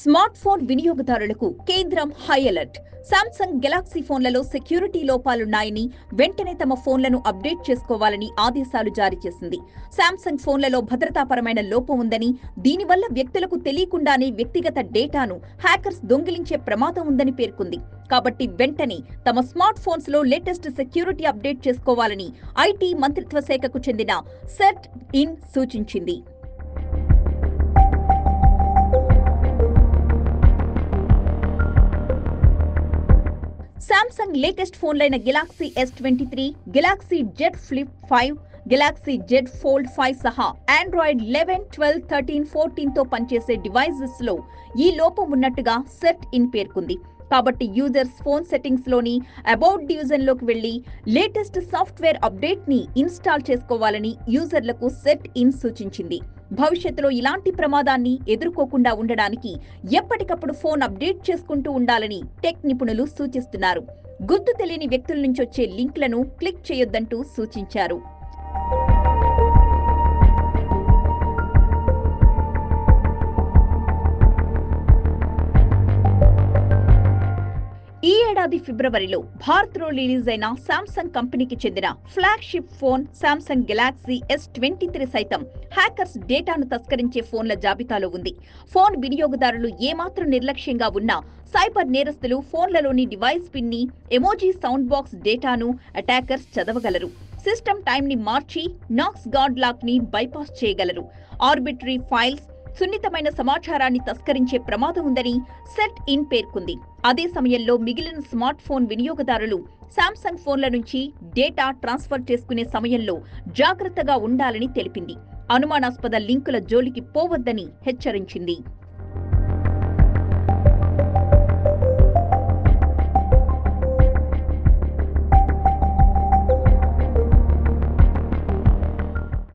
Smart phone వినియోగదారులకు కేంద్రం high alert. Samsung Galaxy ఫోన్లలో సెక్యూరిటీ లోపాలున్నాయని, వెంటనే తమ ఫోన్లను అప్డేట్ చేసుకోవాలని ఆదేశాలు జారీ చేసింది. సామ్సంగ్ ఫోన్లలో భద్రతాపరమైన లోపం ఉందని, దీనివల్ల వ్యక్తులకు తెలియకుండానే వ్యక్తిగత డేటాను హ్యాకర్స్ దొంగిలించే ప్రమాదం ఉందని పేర్కొంది. కాబట్టి వెంటనే తమ స్మార్ట్ ఫోన్స్ లో లేటెస్ట్ సెక్యూరిటీ అప్డేట్ చేసుకోవాలని ఐటీ మంత్రిత్వ శాఖకు చెందిన సెట్ ఇన్ సూచించింది. సామ్సంగ్ లేటెస్ట్ ఫోన్లైన Galaxy S23, Galaxy Z Flip 5, Galaxy Z Fold 5 సహా ఆండ్రాయిడ్ 11, 12, 13, 14 తో పనిచేసే డివైసెస్ లో ఈ లోపం ఉన్నట్టుగా సెట్ ఇన్ పేర్కొంది. కాబట్టి యూజర్స్ ఫోన్ సెట్టింగ్స్ లోని అబౌట్ డివిజన్ లోకి వెళ్లి లేటెస్ట్ సాఫ్ట్వేర్ అప్డేట్ ని ఇన్స్టాల్ చేసుకోవాలని యూజర్లకు సెట్ ఇన్ సూచించింది. భవిష్యత్తులో ఇలాంటి ప్రమాదాన్ని ఎదుర్కోకుండా ఉండడానికి ఎప్పటికప్పుడు ఫోన్ అప్డేట్ చేసుకుంటూ ఉండాలని టెక్ నిపుణులు సూచిస్తున్నారు. గుర్తు తెలియని వ్యక్తుల నుంచి వచ్చే లింక్లను క్లిక్ చేయొద్దంటూ సూచించారు. ఈ ఏడాది ఫిబ్రవరిలో భారత్లో రిలీజ్ అయిన సామ్సంగ్ కంపెనీకి చెందిన flagship phone Samsung Galaxy S23 సైతం హ్యాకర్స్ డేటాను తస్కరించే ఫోన్ల జాబితాలో ఉంది. ఫోన్ వినియోగదారులు ఏమాత్రం నిర్లక్ష్యంగా ఉన్నా సైబర్ నేరస్తులు ఫోన్లలోని డివైస్ పిన్ ని, ఎమోజీ సౌండ్ బాక్స్ డేటాను అటాకర్స్ చదవగలరు. సిస్టమ్ టైమ్ ని మార్చి నాక్స్ గార్డ్ లాక్ ని బైపాస్ చేయగలరు. ఆర్బిటరీ ఫైల్స్, సున్నితమైన సమాచారాన్ని తస్కరించే ప్రమాదం ఉందని సెట్ ఇన్ పేర్కొంది. అదే సమయంలో మిగిలిన స్మార్ట్ ఫోన్ వినియోగదారులు సామ్సంగ్ ఫోన్ల నుంచి డేటా ట్రాన్స్ఫర్ చేసుకునే సమయంలో జాగ్రత్తగా ఉండాలని తెలిపింది. అనుమానాస్పద లింకుల జోలికి పోవద్దని హెచ్చరించింది.